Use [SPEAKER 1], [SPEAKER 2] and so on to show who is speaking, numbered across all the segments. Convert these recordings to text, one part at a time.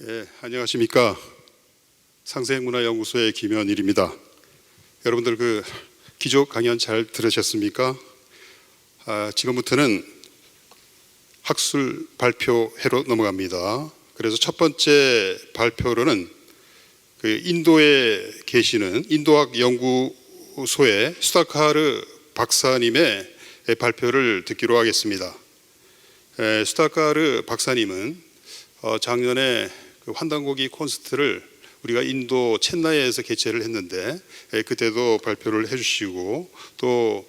[SPEAKER 1] 예, 안녕하십니까. 상생문화연구소의 김현일입니다. 여러분들 그 기조 강연 잘 들으셨습니까? 지금부터는 학술 발표회로 넘어갑니다. 그래서 첫 번째 발표로는 그 인도에 계시는 인도학 연구소의 수다카르 박사님의 발표를 듣기로 하겠습니다. 수다카르 박사님은 작년에 그 환단고기 콘서트를 우리가 인도 챗나이에서 개최를 했는데 그때도 발표를 해주시고 또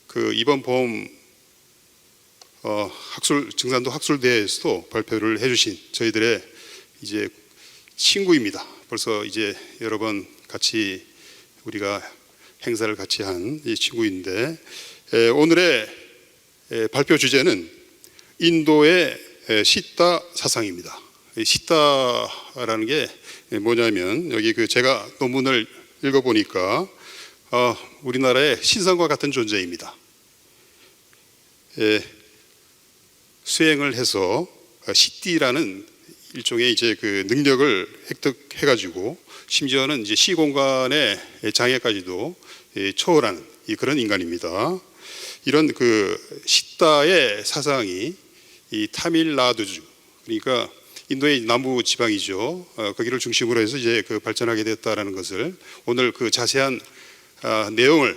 [SPEAKER 1] 그 이번 봄 증산도 학술대회에서도 발표를 해주신 저희들의 이제 친구입니다. 벌써 이제 여러 번 같이 우리가 행사를 같이 한 이 친구인데 오늘의 발표 주제는 인도의 싯다사상입니다. 싯다라는 게 뭐냐면 여기 그 제가 논문을 읽어보니까 우리나라의 신선과 같은 존재입니다. 수행을 해서 시띠라는 일종의 이제 그 능력을 획득해가지고 심지어는 이제 시공간의 장애까지도 초월하는 그런 인간입니다. 이런 그 싯다의 사상이 이 타밀나두주, 그러니까 인도의 남부 지방이죠. 거기를 중심으로 해서 이제 그 발전하게 됐다라는 것을 오늘 그 자세한 내용을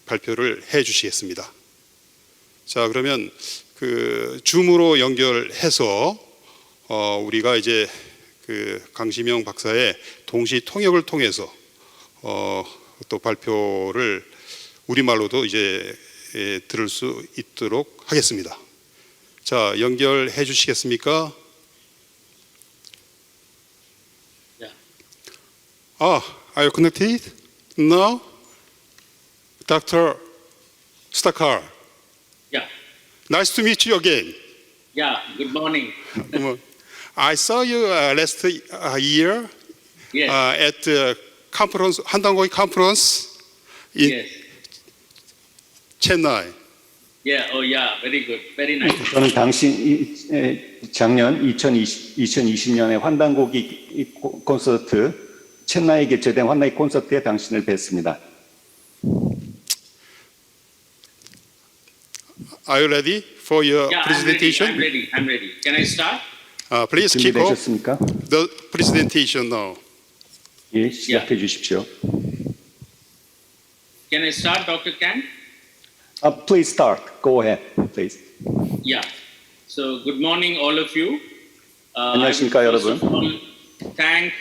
[SPEAKER 1] 발표를 해 주시겠습니다. 자, 그러면 그 줌으로 연결해서 우리가 이제 그 강시명 박사의 동시 통역을 통해서 또 발표를 우리말로도 이제 들을 수 있도록 하겠습니다. 자, 연결해 주시겠습니까? Are you connected? No? Dr. Suda카르.
[SPEAKER 2] Yeah.
[SPEAKER 1] Nice to meet you again.
[SPEAKER 2] Yeah. Good morning.
[SPEAKER 1] I saw you last year
[SPEAKER 2] Yes.
[SPEAKER 1] at the conference, 한단고기 conference in
[SPEAKER 2] Yes.
[SPEAKER 1] Chennai.
[SPEAKER 2] Yeah. Oh, yeah. Very good. Very nice.
[SPEAKER 3] 저는 작년 2020년에 환단고기 콘서트 챗나이에 개최된 환단고기 콘서트에 당신을 뵀습니다.
[SPEAKER 1] Are you ready for your
[SPEAKER 2] Yeah,
[SPEAKER 1] presentation?
[SPEAKER 2] I'm ready. I'm ready. Can I start?
[SPEAKER 1] Please kick off
[SPEAKER 3] 준비되셨습니까?
[SPEAKER 1] the presentation now.
[SPEAKER 3] 예, 시작해 주십시오.
[SPEAKER 2] Can I start, Dr. Kang?
[SPEAKER 3] Please start. Go ahead, please.
[SPEAKER 2] Yeah. So, good morning, all of you.
[SPEAKER 3] 안녕하십니까,
[SPEAKER 2] first
[SPEAKER 3] 여러분.
[SPEAKER 2] of all, thank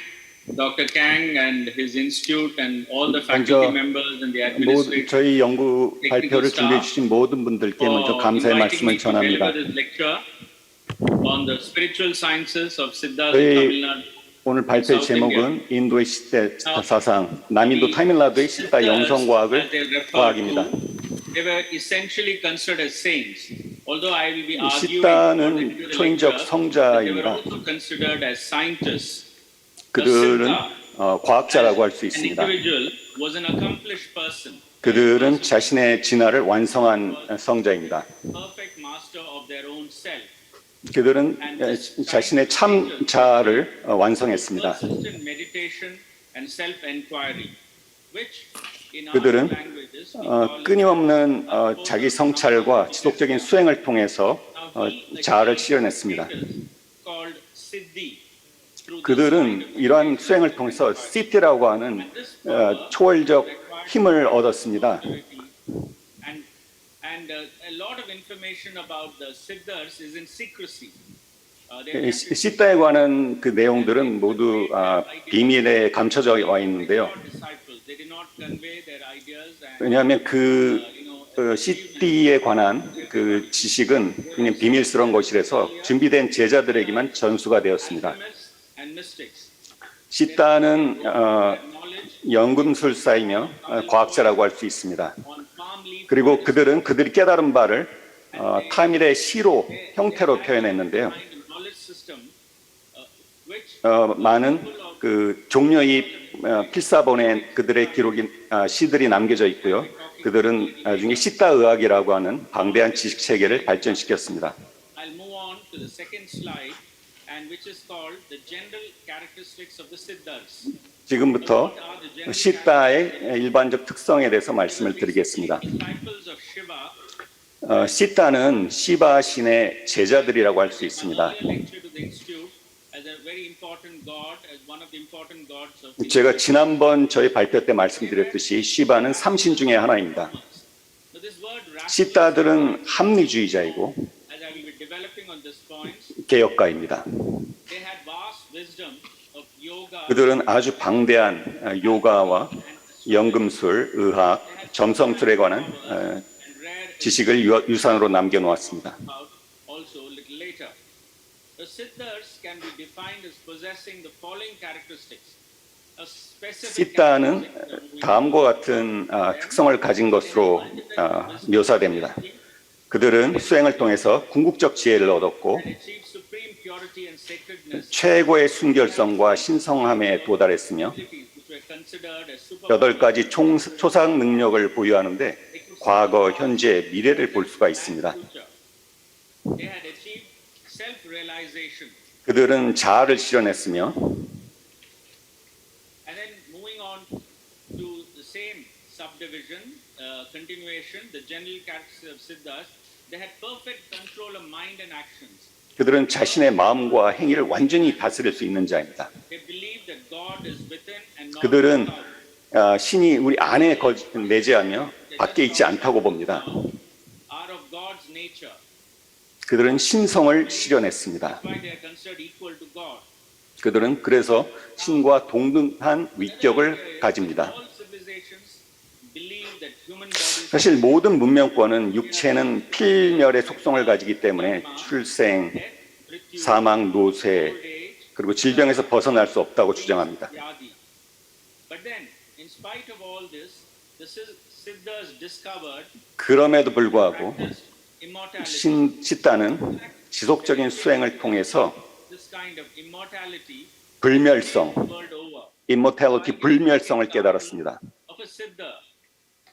[SPEAKER 2] Dr. Kang and his institute and all the faculty
[SPEAKER 3] 먼저
[SPEAKER 2] members and the administrators
[SPEAKER 3] 저희 연구 발표를 준비해 주신 모든 분들께 먼저 감사의 말씀을 전합니다.
[SPEAKER 2] On the spiritual sciences of Siddha
[SPEAKER 3] 저희
[SPEAKER 2] Tamil Nadu.
[SPEAKER 3] 오늘 발표의 제목은 인도의 싯다사상, 남인도 타밀나두의 싯다 영성과학을 과학입니다.
[SPEAKER 2] They were essentially considered as saints. Although I will be arguing
[SPEAKER 3] 싯다는 초인적
[SPEAKER 2] they were
[SPEAKER 3] 성자입니다.
[SPEAKER 2] also considered as scientists.
[SPEAKER 3] 그들은 과학자라고 할 수
[SPEAKER 2] An
[SPEAKER 3] 있습니다.
[SPEAKER 2] individual was an accomplished person,
[SPEAKER 3] 그들은 자신의 진화를 완성한 성자입니다.
[SPEAKER 2] perfect master of their own self.
[SPEAKER 3] 그들은 자신의 참 자아를 완성했습니다.
[SPEAKER 2] Persistent meditation and self-inquiry, which in our
[SPEAKER 3] 그들은
[SPEAKER 2] languages we call
[SPEAKER 3] 끊임없는 자기 성찰과 지속적인 수행을 통해서 자아를 실현했습니다.
[SPEAKER 2] called Siddhi.
[SPEAKER 3] 그들은 이러한 수행을 통해서 시티라고 하는 초월적 힘을 얻었습니다.
[SPEAKER 2] And a lot of information about the Siddhas is in secrecy.
[SPEAKER 3] 시타에 관한 그 내용들은 모두 비밀에 감춰져 와 있는데요. 왜냐하면 그 시티에 관한 그 지식은 그냥 비밀스러운 것이라서 준비된 제자들에게만 전수가 되었습니다. 시타는 연금술사이며 과학자라고 할 수 있습니다. 그리고 그들이 깨달은 바를 타밀의 시로 형태로 표현했는데요. 많은 그 종려의 필사본에 그들의 기록이 시들이 남겨져 있고요. 그들은 나중에 싯다 의학이라고 하는 방대한 지식 체계를 발전시켰습니다.
[SPEAKER 2] and which is called the general characteristics of the Siddhas.
[SPEAKER 3] 지금부터
[SPEAKER 2] What are the general
[SPEAKER 3] 시타의 일반적 특성에 대해서 말씀을 드리겠습니다.
[SPEAKER 2] disciples of Shiva?
[SPEAKER 3] 시타는 시바 신의 제자들이라고 할 수 있습니다.
[SPEAKER 2] Earlier lecture to the institute as a very important god, as one of the important gods of the
[SPEAKER 3] 제가 지난번 저희 발표 때 말씀드렸듯이 시바는 삼신 중에 하나입니다.
[SPEAKER 2] So this word rational,
[SPEAKER 3] 시타들은 합리주의자이고
[SPEAKER 2] as I will be developing on this point,
[SPEAKER 3] 개혁가입니다.
[SPEAKER 2] they had vast wisdom of yoga
[SPEAKER 3] 그들은 아주 방대한 요가와 연금술, 의학, 점성술에 관한
[SPEAKER 2] and rare
[SPEAKER 3] 지식을 유산으로 남겨놓았습니다.
[SPEAKER 2] about also a little later. The Siddhas can be defined as possessing the following characteristics. A specific
[SPEAKER 3] 시타는
[SPEAKER 2] characteristic that we
[SPEAKER 3] 다음과 같은 특성을 가진 것으로 묘사됩니다. 그들은 수행을 통해서 궁극적 지혜를 얻었고
[SPEAKER 2] achieve supreme purity and sacredness,
[SPEAKER 3] 최고의 순결성과 신성함에 도달했으며
[SPEAKER 2] abilities which were considered as super
[SPEAKER 3] 8가지 초상 능력을 보유하는데 과거, 현재, 미래를 볼 수가 있습니다.
[SPEAKER 2] future. They had achieved self-realization.
[SPEAKER 3] 그들은 자아를 실현했으며
[SPEAKER 2] And then moving on to the same subdivision, continuation, the general characteristics of Siddhas, they had perfect control of mind and actions.
[SPEAKER 3] 그들은 자신의 마음과 행위를 완전히 다스릴 수 있는 자입니다.
[SPEAKER 2] They believe that God is within and not
[SPEAKER 3] 그들은
[SPEAKER 2] without.
[SPEAKER 3] 신이 우리 안에 내재하며 밖에 있지 않다고 봅니다.
[SPEAKER 2] Are of God's nature.
[SPEAKER 3] 그들은 신성을 실현했습니다.
[SPEAKER 2] That's why they are considered equal to God.
[SPEAKER 3] 그들은 그래서 신과 동등한 위격을 가집니다.
[SPEAKER 2] All civilizations believe that human bodies
[SPEAKER 3] 사실 모든 문명권은 육체는 필멸의 속성을 가지기 때문에 출생, 사망, 노쇠, 그리고 질병에서 벗어날 수 없다고 주장합니다.
[SPEAKER 2] Yadi. But then, in spite of all this, the Siddhas discovered
[SPEAKER 3] 그럼에도 불구하고
[SPEAKER 2] immortality.
[SPEAKER 3] 시타는 지속적인 수행을 통해서
[SPEAKER 2] This kind of immortality
[SPEAKER 3] 불멸성,
[SPEAKER 2] world over.
[SPEAKER 3] immortality, 불멸성을 깨달았습니다.
[SPEAKER 2] Of a Siddha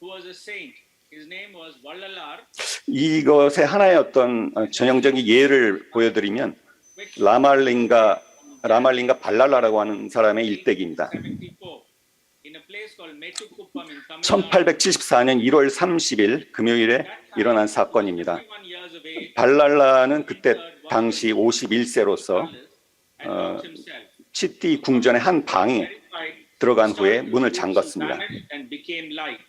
[SPEAKER 2] who was a saint. His name was Vallalar.
[SPEAKER 3] 이것의 하나의 어떤 전형적인 예를 보여드리면 라말링가 발랄라라고 하는 사람의 일대기입니다.
[SPEAKER 2] 74. In a place called Metukuppam in Tamil Nadu.
[SPEAKER 3] 1874년 1월 30일 금요일에 일어난 사건입니다.
[SPEAKER 2] 21 years of age.
[SPEAKER 3] 발랄라는 그때 당시 51세로서
[SPEAKER 2] And locked himself.
[SPEAKER 3] 치띠 궁전의 한 방에
[SPEAKER 2] Terrified,
[SPEAKER 3] 들어간 후에 문을 잠갔습니다.
[SPEAKER 2] vanished and became light.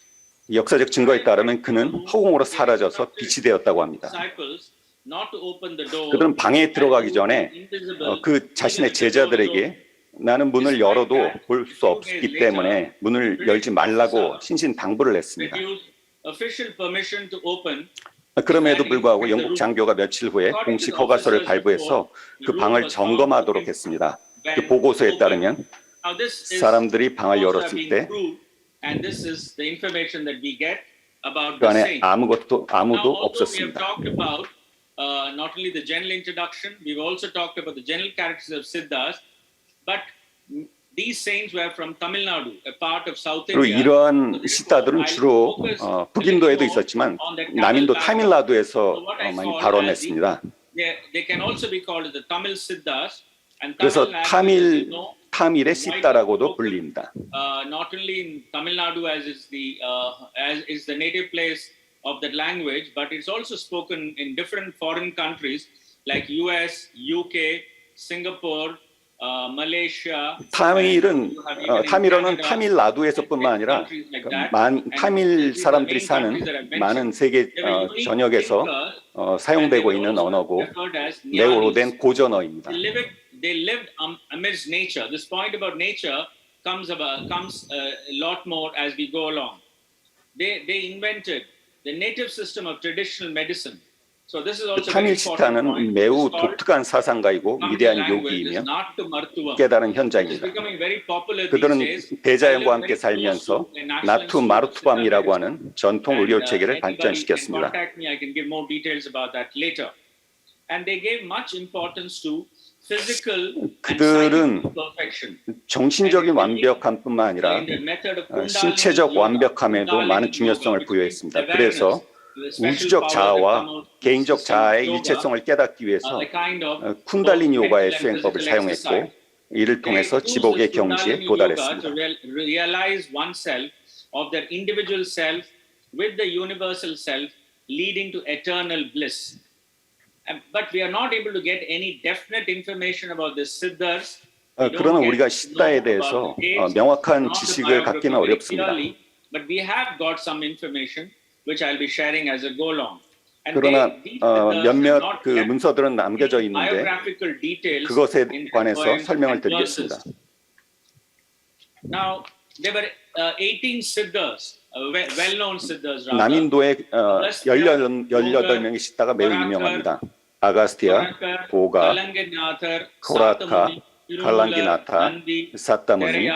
[SPEAKER 3] 역사적 증거에 따르면 그는 허공으로 사라져서 빛이 되었다고 합니다.
[SPEAKER 2] Disciples not to open the door.
[SPEAKER 3] 그들은 방에 들어가기 전에
[SPEAKER 2] Invisible.
[SPEAKER 3] 그 자신의 제자들에게 나는 문을 열어도 볼 수 없기 때문에 문을 열지 말라고 신신당부를 했습니다.
[SPEAKER 2] refused official permission to open.
[SPEAKER 3] 그럼에도 불구하고 영국 장교가 며칠 후에 공식 허가서를 발부해서 그 방을 점검하도록 했습니다. 그 보고서에 따르면
[SPEAKER 2] Now this is
[SPEAKER 3] 사람들이 방을
[SPEAKER 2] also
[SPEAKER 3] 열었을
[SPEAKER 2] being
[SPEAKER 3] 때
[SPEAKER 2] proved, and this is the information that we get about
[SPEAKER 3] 그
[SPEAKER 2] the
[SPEAKER 3] 안에
[SPEAKER 2] saint.
[SPEAKER 3] 아무도
[SPEAKER 2] Now, although we have
[SPEAKER 3] 없었습니다.
[SPEAKER 2] talked about not only the general introduction, we've also talked about the general characteristics of Siddhas, but these saints were from Tamil Nadu, a part of South
[SPEAKER 3] 그리고
[SPEAKER 2] India.
[SPEAKER 3] 이러한 시타들은 주로 북인도에도 있었지만 남인도 타밀나두에서 많이 발원했습니다.
[SPEAKER 2] They can also be called as the Tamil Siddhas. And
[SPEAKER 3] 그래서
[SPEAKER 2] Tamil Nadu,
[SPEAKER 3] 타밀의 시타라고도 불립니다.
[SPEAKER 2] not only in Tamil Nadu as is the native place of that language, but it's also spoken in different foreign countries like US, UK, Singapore, Malaysia.
[SPEAKER 3] 타밀어는 타밀나두에서뿐만 아니라 타밀 사람들이 사는 많은 세계 전역에서 사용되고 있는 언어고 매우 오래된 고전어입니다.
[SPEAKER 2] They lived amidst nature. This point about nature comes a lot more as we go along. They invented the native system of traditional medicine. So this is also very
[SPEAKER 3] 타밀
[SPEAKER 2] important
[SPEAKER 3] 시타는
[SPEAKER 2] point.
[SPEAKER 3] 매우
[SPEAKER 2] It's called
[SPEAKER 3] 독특한 사상가이고
[SPEAKER 2] Tamil
[SPEAKER 3] 위대한
[SPEAKER 2] language is
[SPEAKER 3] 요기이며
[SPEAKER 2] not to martuvam.
[SPEAKER 3] 깨달은
[SPEAKER 2] It's
[SPEAKER 3] 현자입니다.
[SPEAKER 2] becoming very popular these
[SPEAKER 3] 그들은
[SPEAKER 2] days.
[SPEAKER 3] 대자연과
[SPEAKER 2] They
[SPEAKER 3] 함께
[SPEAKER 2] live very close
[SPEAKER 3] 살면서
[SPEAKER 2] to a national
[SPEAKER 3] 나투
[SPEAKER 2] institute of
[SPEAKER 3] 마르투밤이라고
[SPEAKER 2] Siddha
[SPEAKER 3] 하는 전통
[SPEAKER 2] And,
[SPEAKER 3] 의료 체계를
[SPEAKER 2] anybody can
[SPEAKER 3] 발전시켰습니다.
[SPEAKER 2] contact me. I can give more details about that later. And they gave much importance to physical and
[SPEAKER 3] 그들은
[SPEAKER 2] psychic perfection.
[SPEAKER 3] 정신적인 완벽함뿐만 아니라
[SPEAKER 2] In the method of Kundalini
[SPEAKER 3] 신체적
[SPEAKER 2] yoga,
[SPEAKER 3] 완벽함에도
[SPEAKER 2] Kundalini
[SPEAKER 3] 많은
[SPEAKER 2] yoga,
[SPEAKER 3] 중요성을
[SPEAKER 2] which
[SPEAKER 3] 부여했습니다.
[SPEAKER 2] gives
[SPEAKER 3] 그래서
[SPEAKER 2] awareness
[SPEAKER 3] 우주적 자아와 개인적 자아의 일체성을 깨닫기 위해서 쿤달리니 요가의 수행법을 사용했고 이를 통해서 지복의 경지에 도달했습니다.
[SPEAKER 2] realize oneself of their individual self with the universal self, leading to eternal bliss. But we are not able to get any definite information about the siddhas.
[SPEAKER 3] 그러나 우리가 시다에 대해서 명확한 지식을 갖기는 어렵습니다.
[SPEAKER 2] But we have got some information which I'll be sharing as I go along.
[SPEAKER 3] 그러나 몇몇 그 문서들은 남겨져 있는데 그것에 관해서 설명을 드리겠습니다.
[SPEAKER 2] Now there were 18 siddhas, well-known siddhas.
[SPEAKER 3] 남인도의 18명의 시다가 매우 유명합니다. 아가스티아, 보가, 코라카, 칼랑기나타, 사타무니,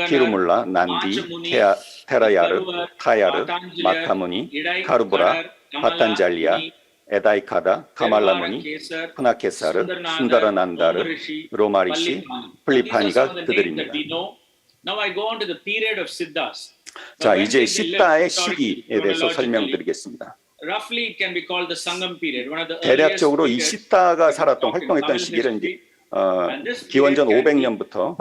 [SPEAKER 3] 티루물라, 난디, 테라야르, 타야르, 마타무니, 카르보라, 파탄잘리아, 에다이카다, 카말라무니, 푸나케사르, 순다라난다르, 로마리시, 플리파니가 그들입니다. 자, 이제 시다의 시기에 대해서 설명드리겠습니다. 대략적으로 이 시다가 살았던 활동했던 시기는 기원전 500년부터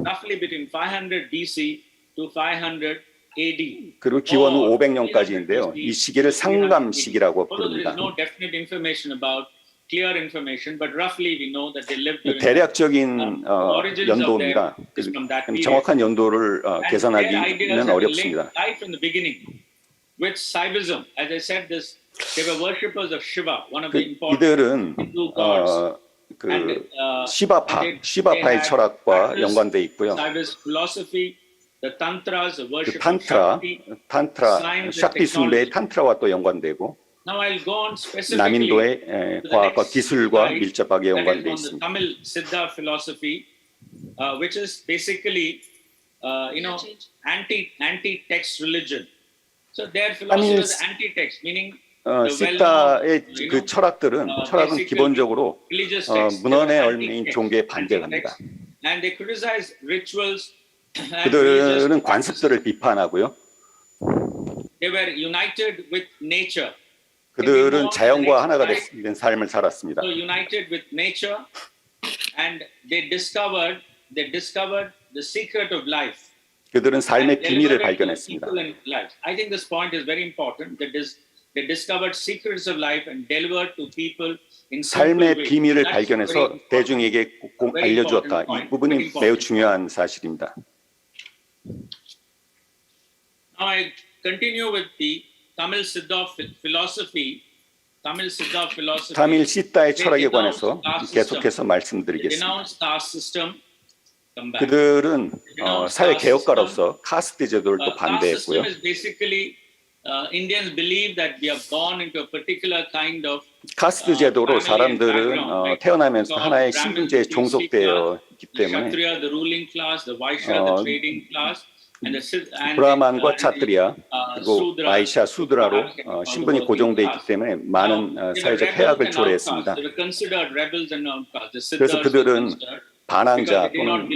[SPEAKER 3] 그리고 기원 후 500년까지인데요. 이 시기를 상감 시기라고 부릅니다. 대략적인 연도입니다. 정확한 연도를 계산하기는 어렵습니다. 이들은 시바파의 철학과 연관돼 있고요. 탄트라, 샥티 숭배의 탄트라와 또 연관되고 남인도의 과학과 기술과 밀접하게 연관돼 있습니다.
[SPEAKER 2] Which is basically, anti-text religion. So their philosophy is anti-text, meaning
[SPEAKER 3] 시다의 그 철학은 기본적으로 문헌에 얽힌 종교에 반대합니다. 그들은 관습들을 비판하고요. 그들은 자연과 하나가 된 삶을 살았습니다. 그들은 삶의 비밀을 발견했습니다. 삶의 비밀을 발견해서 대중에게 알려주었다. 이 부분이 매우 중요한 사실입니다.
[SPEAKER 2] Now I continue with the Tamil Siddha philosophy.
[SPEAKER 3] 타밀 시다의 철학에 관해서 계속해서 말씀드리겠습니다. 그들은 사회 개혁가로서 카스트 제도를 또 반대했고요. 카스트 제도로 사람들은 태어나면서 하나의 신분제에 종속되어 있기 때문에 브라만과 차트리아 그리고 바이샤 수드라로 신분이 고정되어 있기 때문에 많은 사회적 해악을 초래했습니다. 그래서 그들은 반항자 또는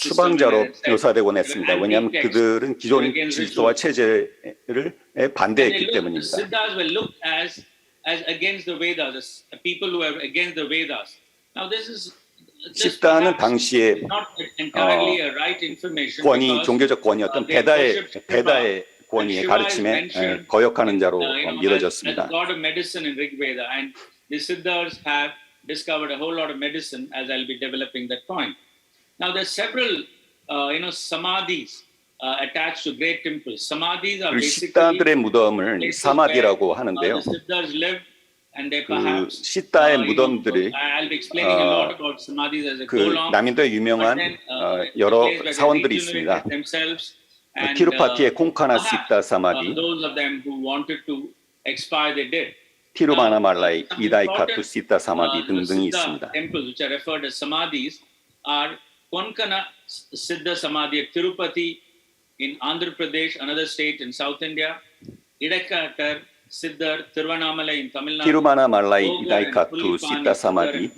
[SPEAKER 3] 추방자로 묘사되곤 했습니다. 왜냐하면 그들은 기존 질서와 체제를 반대했기 때문입니다. 시다는 당시에 종교적 권위였던 베다의 권위의 가르침에 거역하는 자로 믿어졌습니다.
[SPEAKER 2] Discovered a whole lot of medicine as I'll be developing that point. Now there's several samadhis attached to great temples. Samadhis are
[SPEAKER 3] 시다들의 무덤을 사마디라고 하는데요. 그 시다의 무덤들이 그 남인도에 유명한 여러 사원들이 있습니다. 티루파티의 콩카나 시다 사마디, 티루마나말라의 이다이카투 시다 사마디 등등이 있습니다.
[SPEAKER 2] Temples which are referred as samadhis are Konkana Siddha Samadhi at Tirupati in Andhra Pradesh, another state in South India. Idakatar Siddhar Tiruvannamalai in Tamil Nadu.
[SPEAKER 3] 티루마나말라의 이다이카투 시다 사마디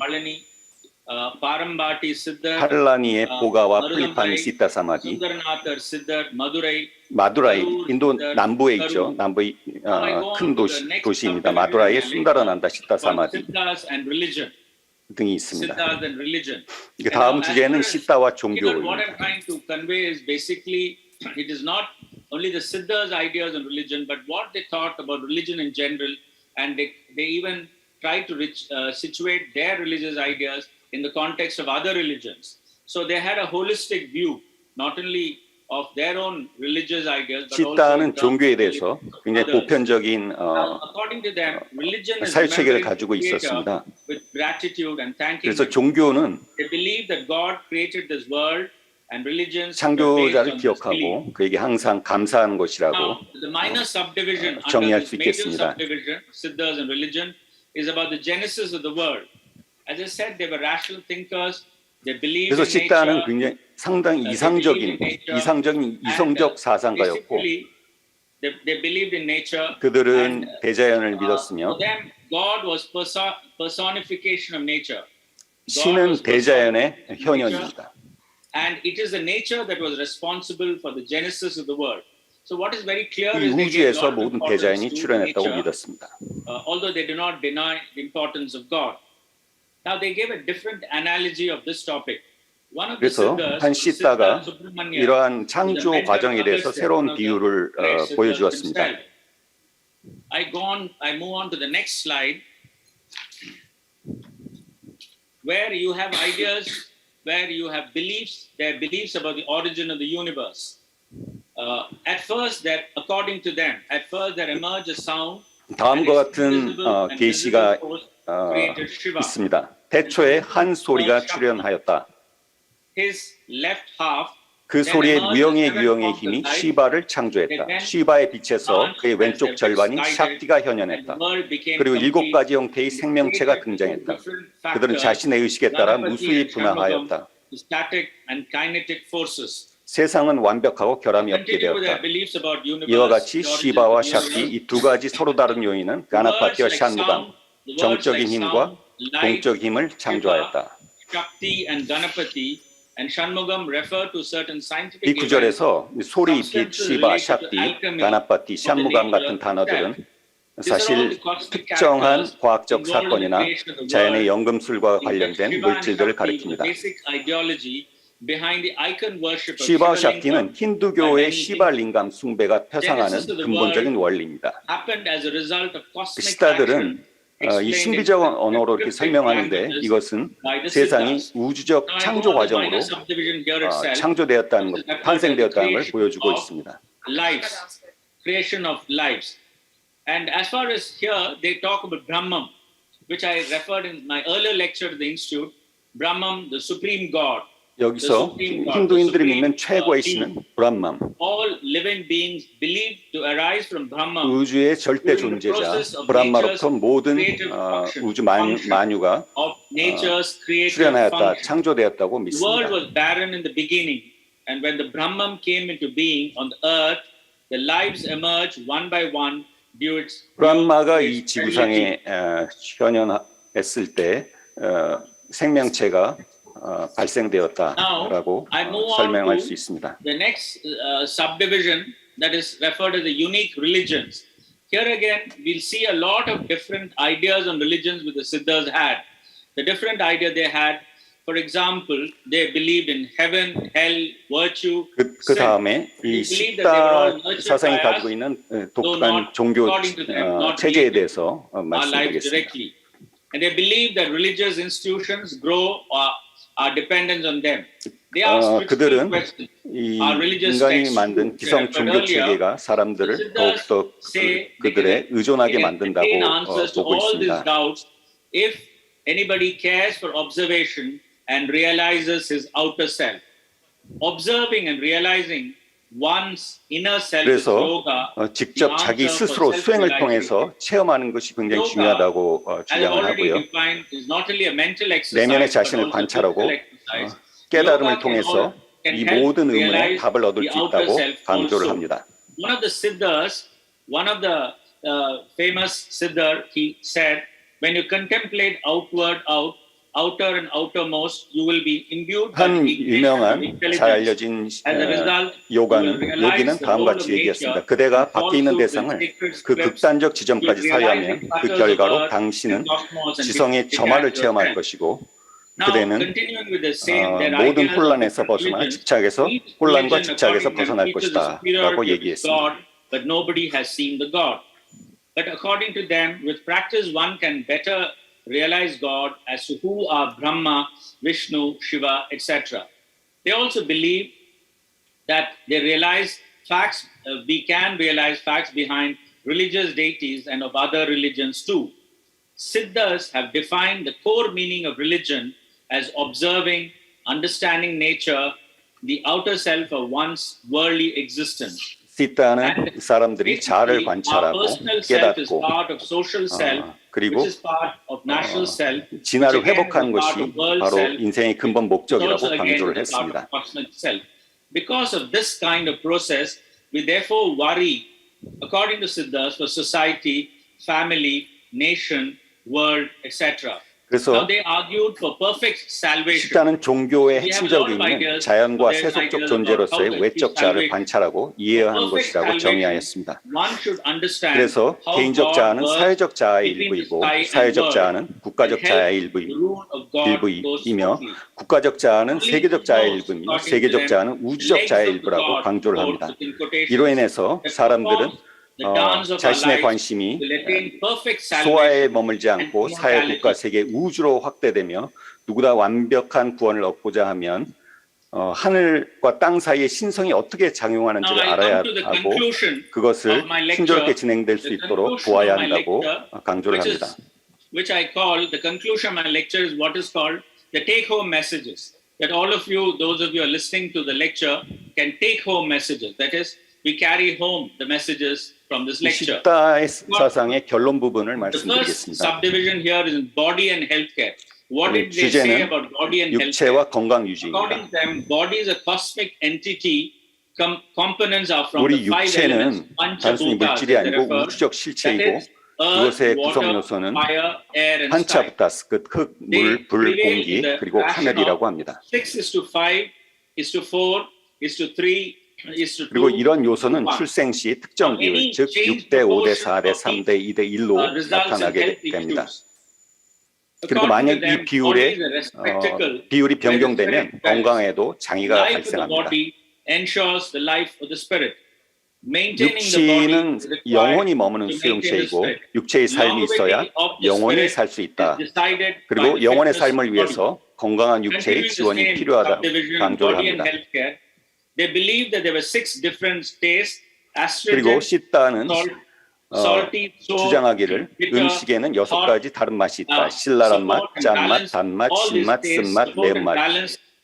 [SPEAKER 2] Parambati Siddhar,
[SPEAKER 3] 팔라니의 보가와
[SPEAKER 2] Marudambai,
[SPEAKER 3] 플리파니 시타사마디,
[SPEAKER 2] Sundaranathar Siddhar, Madurai,
[SPEAKER 3] 마두라이
[SPEAKER 2] Karur
[SPEAKER 3] 인도
[SPEAKER 2] Siddhar,
[SPEAKER 3] 남부에
[SPEAKER 2] Karur.
[SPEAKER 3] 있죠. 남부의
[SPEAKER 2] Now I go
[SPEAKER 3] 큰
[SPEAKER 2] on to the next
[SPEAKER 3] 도시입니다.
[SPEAKER 2] subdivision
[SPEAKER 3] 마두라이에
[SPEAKER 2] in the
[SPEAKER 3] 순다라난다
[SPEAKER 2] list called
[SPEAKER 3] 시타사마디
[SPEAKER 2] Siddhas and religion.
[SPEAKER 3] 등이 있습니다.
[SPEAKER 2] Siddhas and religion.
[SPEAKER 3] 이게
[SPEAKER 2] And
[SPEAKER 3] 다음
[SPEAKER 2] now, as
[SPEAKER 3] 주제는
[SPEAKER 2] far as
[SPEAKER 3] 시다와
[SPEAKER 2] here, what I'm
[SPEAKER 3] 종교입니다.
[SPEAKER 2] trying to convey is basically it is not only the Siddhas' ideas on religion, but what they thought about religion in general, and they even try to situate their religious ideas in the context of other religions. So they had a holistic view, not only of their own religious ideas, but also
[SPEAKER 3] 시다는 종교에 대해서 굉장히
[SPEAKER 2] others.
[SPEAKER 3] 보편적인
[SPEAKER 2] Now, according to them, religion is
[SPEAKER 3] 사유 체계를
[SPEAKER 2] remembering
[SPEAKER 3] 가지고
[SPEAKER 2] the Creator
[SPEAKER 3] 있었습니다.
[SPEAKER 2] with gratitude and thanking
[SPEAKER 3] 그래서
[SPEAKER 2] Him.
[SPEAKER 3] 종교는
[SPEAKER 2] They believe that God created this world, and religions were based
[SPEAKER 3] 창조자를
[SPEAKER 2] on this belief.
[SPEAKER 3] 기억하고 그에게 항상 감사하는 것이라고
[SPEAKER 2] Now, the minor subdivision
[SPEAKER 3] 정리할
[SPEAKER 2] under
[SPEAKER 3] 수
[SPEAKER 2] this major
[SPEAKER 3] 있겠습니다.
[SPEAKER 2] subdivision, Siddhas and religion, is about the genesis of the world. As I said, they were rational thinkers. They believed
[SPEAKER 3] 그래서
[SPEAKER 2] in
[SPEAKER 3] 시다는
[SPEAKER 2] nature.
[SPEAKER 3] 굉장히 상당히 이성적 사상가였고
[SPEAKER 2] They believed in nature.
[SPEAKER 3] 그들은
[SPEAKER 2] And,
[SPEAKER 3] 대자연을
[SPEAKER 2] for
[SPEAKER 3] 믿었으며
[SPEAKER 2] them, God was personification of nature.
[SPEAKER 3] 신은 대자연의 현현입니다.
[SPEAKER 2] And it is the nature that was responsible for the genesis of the world. So what is very clear
[SPEAKER 3] 이
[SPEAKER 2] is they gave a
[SPEAKER 3] 우주에서
[SPEAKER 2] lot of
[SPEAKER 3] 모든
[SPEAKER 2] importance
[SPEAKER 3] 대자연이
[SPEAKER 2] to
[SPEAKER 3] 출현했다고
[SPEAKER 2] nature,
[SPEAKER 3] 믿었습니다.
[SPEAKER 2] although they do not deny the importance of God. Now they gave a different analogy of this topic. One of the
[SPEAKER 3] 그래서
[SPEAKER 2] Siddhas,
[SPEAKER 3] 한 시다가
[SPEAKER 2] Siddha Subramanya,
[SPEAKER 3] 이러한 창조 과정에 대해서 새로운 비유를 보여주었습니다.
[SPEAKER 2] I move on to the next slide, where you have ideas, where you have beliefs. There are beliefs about the origin of the universe. At first, that according to them, at first there emerged a sound.
[SPEAKER 3] 다음과 같은 계시가
[SPEAKER 2] created Shiva.
[SPEAKER 3] 있습니다. 태초에 한 소리가 출현하였다.
[SPEAKER 2] His left half.
[SPEAKER 3] 그 소리의 무형의 유형의 힘이 시바를 창조했다. 시바의 빛에서 그의 왼쪽 절반이 샥티가 현현했다. 그리고 7가지 형태의 생명체가 등장했다. 그들은 자신의 의식에 따라 무수히 분화하였다. 세상은 완벽하고 결함이 없게 되었다. 이와 같이 시바와 샥티, 이 두 가지 서로 다른 요인은 가나파티와 샨무감, 정적인 힘과 공적 힘을 창조하였다. 이 구절에서 소리, 빛, 시바, 샥티, 가나파티, 샨무감 같은 단어들은 사실 특정한 과학적 사건이나 자연의 연금술과 관련된 물질들을 가리킵니다. 시바와 샥티는 힌두교의 시바 링감 숭배가 표상하는 근본적인 원리입니다. 시다들은 이 신비적 언어로 이렇게 설명하는데 이것은 세상이 우주적 창조 과정으로 창조되었다는 것, 탄생되었다는 걸 보여주고 있습니다.
[SPEAKER 2] Lives, creation of lives. And as far as here, they talk about Brahman, which I referred in my earlier lecture to the Institute, Brahman, the supreme God.
[SPEAKER 3] 여기서 힌두인들이 믿는 최고의 신은 브람만,
[SPEAKER 2] All living beings believed to arise from Brahman.
[SPEAKER 3] 우주의 절대 존재자 브람마로부터 모든 우주 만유가 출현하였다, 창조되었다고
[SPEAKER 2] The world
[SPEAKER 3] 믿습니다.
[SPEAKER 2] was barren in the beginning, and when the Brahman came into being on the earth, the lives emerged one by one due its
[SPEAKER 3] 브람마가 이 지구상에 현현했을 때 생명체가 발생되었다라고 설명할 수 있습니다.
[SPEAKER 2] The next subdivision that is referred as the unique religions. Here again, we'll see a lot of different ideas on religions which the Siddhas had. The different idea they had, for example, they believed in heaven, hell, virtue.
[SPEAKER 3] 그 다음에 이 시다 사상이 가지고 있는 독특한 종교 체제에 대해서 말씀드리겠습니다.
[SPEAKER 2] And they believe that religious institutions grow are dependent on them. They ask
[SPEAKER 3] 그들은 이 인간이 만든 기성 종교 체계가 사람들을 더욱더 그들의 의존하게 만단다고 보고 있습니다.
[SPEAKER 2] If anybody cares for observation and realizes his outer self, observing and realizing one's inner self.
[SPEAKER 3] 그래서 직접 자기 스스로 수행을 통해서 체험하는 것이 굉장히 중요하다고 주장을 하고요. 내면의 자신을 관찰하고 깨달음을 통해서 이 모든 의문에 답을 얻을 수 있다고 강조를 합니다.
[SPEAKER 2] One of the Siddhas, one of the famous Siddhar, he said, when you contemplate outward out, outer and outermost, you will be imbued by
[SPEAKER 3] 한
[SPEAKER 2] ignition of
[SPEAKER 3] 유명한
[SPEAKER 2] intelligence.
[SPEAKER 3] 잘 알려진
[SPEAKER 2] As a result,
[SPEAKER 3] 요가는 여기는 다음과 같이 얘기했습니다. 그대가 밖에 있는 대상을 그 극단적 지점까지 사유하면 그 결과로 당신은 지성의 점화를 체험할 것이고 그대는 모든 혼란에서 벗어나 혼란과 집착에서 벗어날 것이다 라고 얘기했습니다.
[SPEAKER 2] But nobody has seen the God. But according to them, with practice one can better realize God as to who are Brahma, Vishnu, Shiva, etc. They also believe that they realize facts, we can realize facts behind religious deities and of other religions too. Siddhas have defined the core meaning of religion as observing, understanding nature, the outer self of one's worldly existence.
[SPEAKER 3] 싯다는 사람들이 자아를 관찰하고 깨닫고 그리고 진화를 회복하는 것이 바로 인생의 근본 목적이라고 강조를 했습니다.
[SPEAKER 2] Because of this kind of process, we therefore worry, according to Siddhas, for society, family, nation, world, etc.
[SPEAKER 3] 그래서 싯다는 종교의 핵심적으로 있는 자연과 세속적 존재로서의 외적 자아를 관찰하고 이해하는 것이라고 정의하였습니다. 그래서 개인적 자아는 사회적 자아의 일부이고 사회적 자아는 국가적 자아의 일부이며 국가적 자아는 세계적 자아의 일부이며 세계적 자아는 우주적 자아의 일부라고 강조를 합니다. 이로 인해서 사람들은 자신의 관심이 소아에 머물지 않고 사회, 국가, 세계, 우주로 확대되며 누구나 완벽한 구원을 얻고자 하면 하늘과 땅 사이의 신성이 어떻게 작용하는지를 알아야 하고 그것을 순조롭게 진행될 수 있도록 도와야 한다고 강조를 합니다.
[SPEAKER 2] Which I call the conclusion of my lecture is what is called the take-home messages. That all of you, those of you who are listening to the lecture, can take home messages. That is, we carry home the messages from this lecture.
[SPEAKER 3] 싯다의 사상의 결론 부분을
[SPEAKER 2] The first
[SPEAKER 3] 말씀드리겠습니다.
[SPEAKER 2] subdivision here is body and healthcare. What did they say about body and healthcare?
[SPEAKER 3] 육체와 건강 유지입니다.
[SPEAKER 2] According to them, body is a cosmic entity. Components are from
[SPEAKER 3] 우리
[SPEAKER 2] the five elements.
[SPEAKER 3] 육체는 단순히 물질이 아니고 우주적 실체이고 그것의 구성 요소는 판차부타스, 그 흙, 물, 불, 공기 그리고 하늘이라고 합니다.
[SPEAKER 2] 6:5:4:3.
[SPEAKER 3] 그리고 이런 요소는 출생 시 특정 비율, 즉 6대 5대 4대 3대 2대 1로 나타나게 됩니다. 그리고 만약 이 비율이 변경되면 건강에도 장애가 발생합니다. 육신은 영혼이 머무는 수용체이고 육체의 삶이 있어야 영혼이 살 수 있다. 그리고 영혼의 삶을 위해서 건강한 육체의 지원이 필요하다고 강조를 합니다. 그리고 싯다는 주장하기를 음식에는 6가지 다른 맛이 있다. 신랄한 맛, 짠맛, 단맛, 신맛, 쓴맛, 매운맛.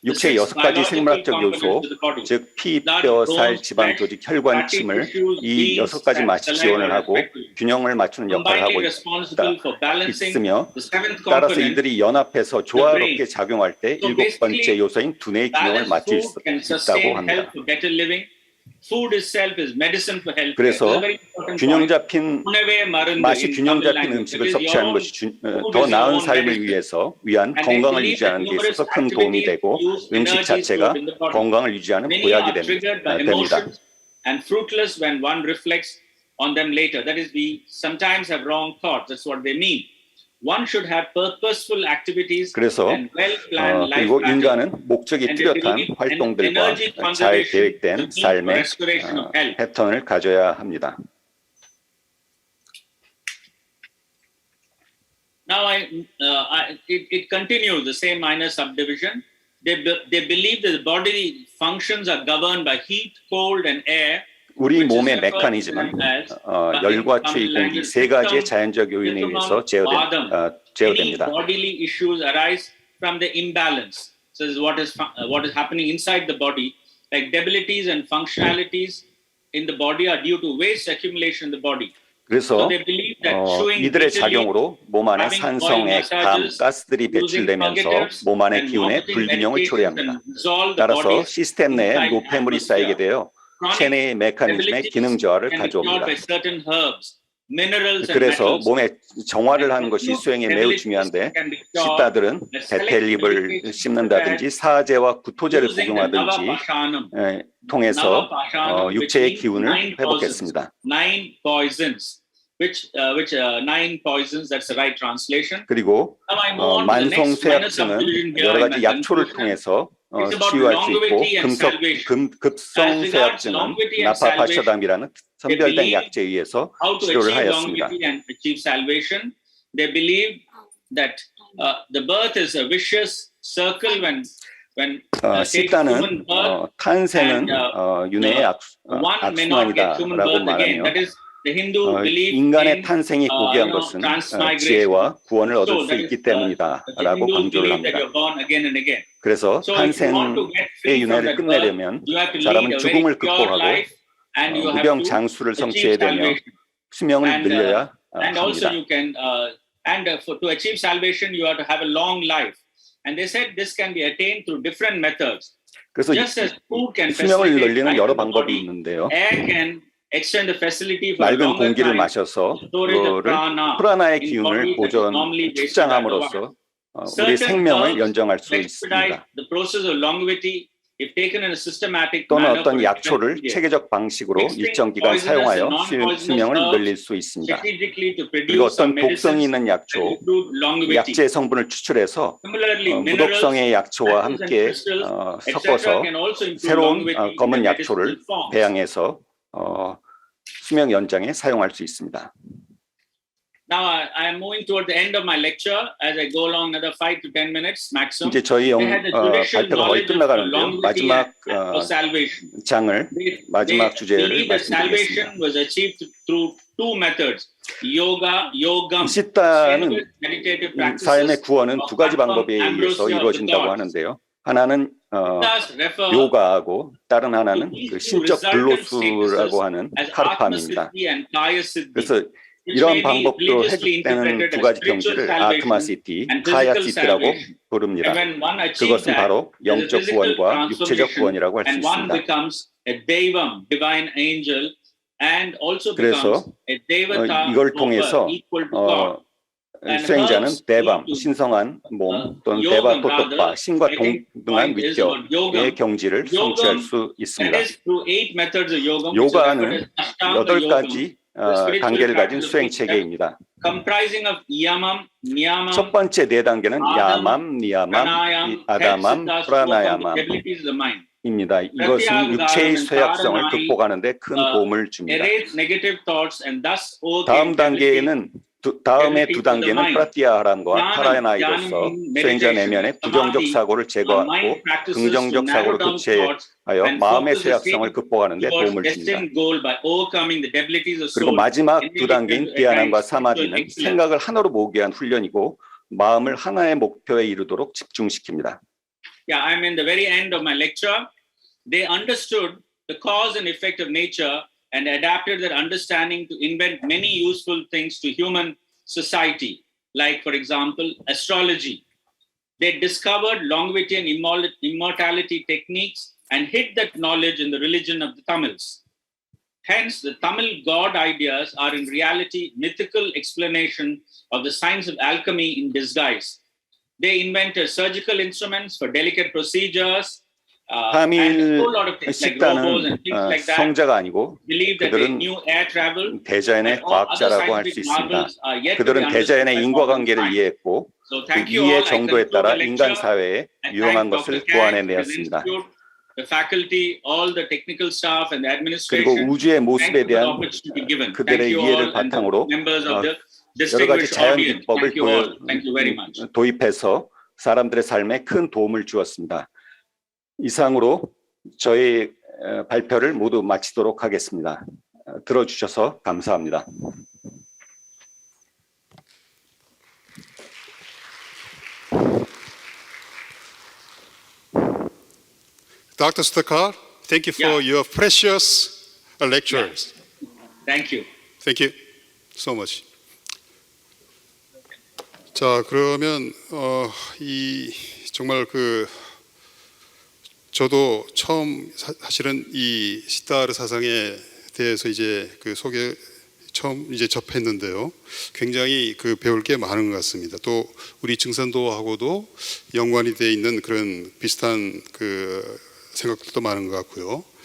[SPEAKER 3] 육체의 6가지 생물학적 요소, 즉 피, 뼈, 살, 지방, 조직, 혈관, 침을 이 6가지 맛이 지원을 하고 균형을 맞추는 역할을 하고 있으며 따라서 이들이 연합해서 조화롭게 작용할 때 7번째 요소인 두뇌의 균형을 맞출 수 있다고 합니다. 그래서 맛이 균형 잡힌 음식을 섭취하는 것이 더 나은 삶을 위한 건강을 유지하는 데 있어서 큰 도움이 되고 음식 자체가 건강을 유지하는 보약이 됩니다. 그래서 그리고 인간은 목적이 뚜렷한 활동들과 잘 계획된 삶의 패턴을 가져야 합니다.
[SPEAKER 2] Now it continues the same minor subdivision. They believe that the bodily functions are governed by heat, cold, and air.
[SPEAKER 3] 우리 몸의 메커니즘은 열과 추위, 공기 3가지의 자연적 요인에 의해서 제어됩니다.
[SPEAKER 2] Bodily issues arise from the imbalance. So this is what is happening inside the body. Like debilities and functionalities in the body are due to waste accumulation in the body.
[SPEAKER 3] 그래서 이들의 작용으로 몸 안에 산성액, 담, 가스들이 배출되면서 몸 안의 기운의 불균형을 초래합니다. 따라서 시스템 내에 노폐물이 쌓이게 되어 체내의 메커니즘의 기능 저하를 가져옵니다.
[SPEAKER 2] minerals and
[SPEAKER 3] 그래서
[SPEAKER 2] metals.
[SPEAKER 3] 몸에 정화를 하는 것이 수행에 매우 중요한데 싯다들은 대퇴잎을 씹는다든지 사제와 구토제를 복용하든지 통해서 육체의 기운을 회복했습니다.
[SPEAKER 2] Nine poisons, which nine poisons, that's the right translation.
[SPEAKER 3] 그리고 만성쇠약증은 여러 가지 약초를 통해서 치유할 수 있고 급성쇠약증은 나파바샤담이라는 선별된 약제에 의해서 치료를 하였습니다.
[SPEAKER 2] They believe that the birth is a vicious circle when
[SPEAKER 3] 싯다는 탄생은 윤회의 악순환이다라고 말하며 인간의 탄생이 고귀한 것은 지혜와 구원을 얻을 수 있기 때문이다라고 강조를 합니다. 그래서 탄생의 윤회를 끝내려면 사람은 죽음을 극복하고 무병장수를 성취해야 되며 수명을 늘려야 합니다.
[SPEAKER 2] And to achieve salvation, you have to have a long life. And they said this can be attained through different methods.
[SPEAKER 3] 그래서 수명을 늘리는 여러 방법이 있는데요.
[SPEAKER 2] Extend the facility for
[SPEAKER 3] 맑은 공기를 마셔서 그거를 프라나의 기운을 축장함으로써 우리 생명을 연장할 수 있습니다. 또는 어떤 약초를 체계적 방식으로 일정 기간 사용하여 수명을 늘릴 수 있습니다. 그리고 어떤 독성이 있는 약초, 약재 성분을 추출해서 무독성의 약초와 함께 섞어서 새로운 검은 약초를 배양해서 수명 연장에 사용할 수 있습니다.
[SPEAKER 2] Now I am moving toward the end of my lecture. As I go along, another 5 to 10 minutes maximum.
[SPEAKER 3] 이제 저희 발표가 거의 끝나가는데요. 마지막 장을 마지막 주제를 말씀드리겠습니다.
[SPEAKER 2] Was achieved through two methods. Yoga, yogam.
[SPEAKER 3] 싯다는 삶의 구원은 두 가지 방법에 의해서 이루어진다고 하는데요. 하나는 요가하고 다른 하나는 그 신적 글로스라고 하는 카르팜입니다. 그래서 이런 방법도 해석되는 두 가지 경지를 아트마시티, 카야시티라고 부릅니다. 그것은 바로 영적 구원과 육체적 구원이라고 할 수 있습니다. 그래서 이걸 통해서 수행자는 대밤, 신성한 몸 또는 대바토토파, 신과 동등한 위격의 경지를 성취할 수 있습니다. 요가는 8가지 단계를 가진 수행 체계입니다. 첫 번째 4단계는 야맘, 니야맘, 아다맘, 프라나야맘입니다. 이것은 육체의 쇠약성을 극복하는 데 큰 도움을 줍니다. 다음의 두 단계는 프라티아하람과 타라야나이로서 수행자 내면의 부정적 사고를 제거하고 긍정적 사고를 교체하여 마음의 쇠약성을 극복하는 데 도움을 줍니다. 그리고 마지막 두 단계인 디아남과 사마디는 생각을 하나로 모으기 위한 훈련이고 마음을 하나의 목표에 이르도록 집중시킵니다.
[SPEAKER 2] Yeah, I'm in the very end of my lecture. They understood the cause and effect of nature and adapted their understanding to invent many useful things to human society, like, for example, astrology. They discovered longevity and immortality techniques and hid that knowledge in the religion of the Tamils. Hence, the Tamil god ideas are in reality mythical explanation of the science of alchemy in disguise. They invented surgical instruments for delicate procedures,
[SPEAKER 3] 타밀 싯다는 성자가 아니고 그들은 대자연의 과학자라고 할 수 있습니다. 그들은 대자연의 인과관계를 이해했고 그 이해 정도에 따라 인간 사회에 유용한 것을 고안해내었습니다. 그리고 우주의 모습에 대한 그들의 이해를 바탕으로 여러 가지 자연 기법을 도입해서 사람들의 삶에 큰 도움을 주었습니다. 이상으로 저희 발표를 모두 마치도록 하겠습니다. 들어주셔서 감사합니다.
[SPEAKER 1] Dr. Suda카르, thank you for your precious lectures.
[SPEAKER 2] Thank you.
[SPEAKER 1] Thank you so much. 자, 그러면 이 정말 저도 처음 사실은 이 싯다르 사상에 대해서 이제 소개 처음 이제 접했는데요. 굉장히 그 배울 게 많은 것 같습니다. 또 우리 증산도하고도 연관이 돼 있는 그런 비슷한 그 생각들도 많은 것 같고요.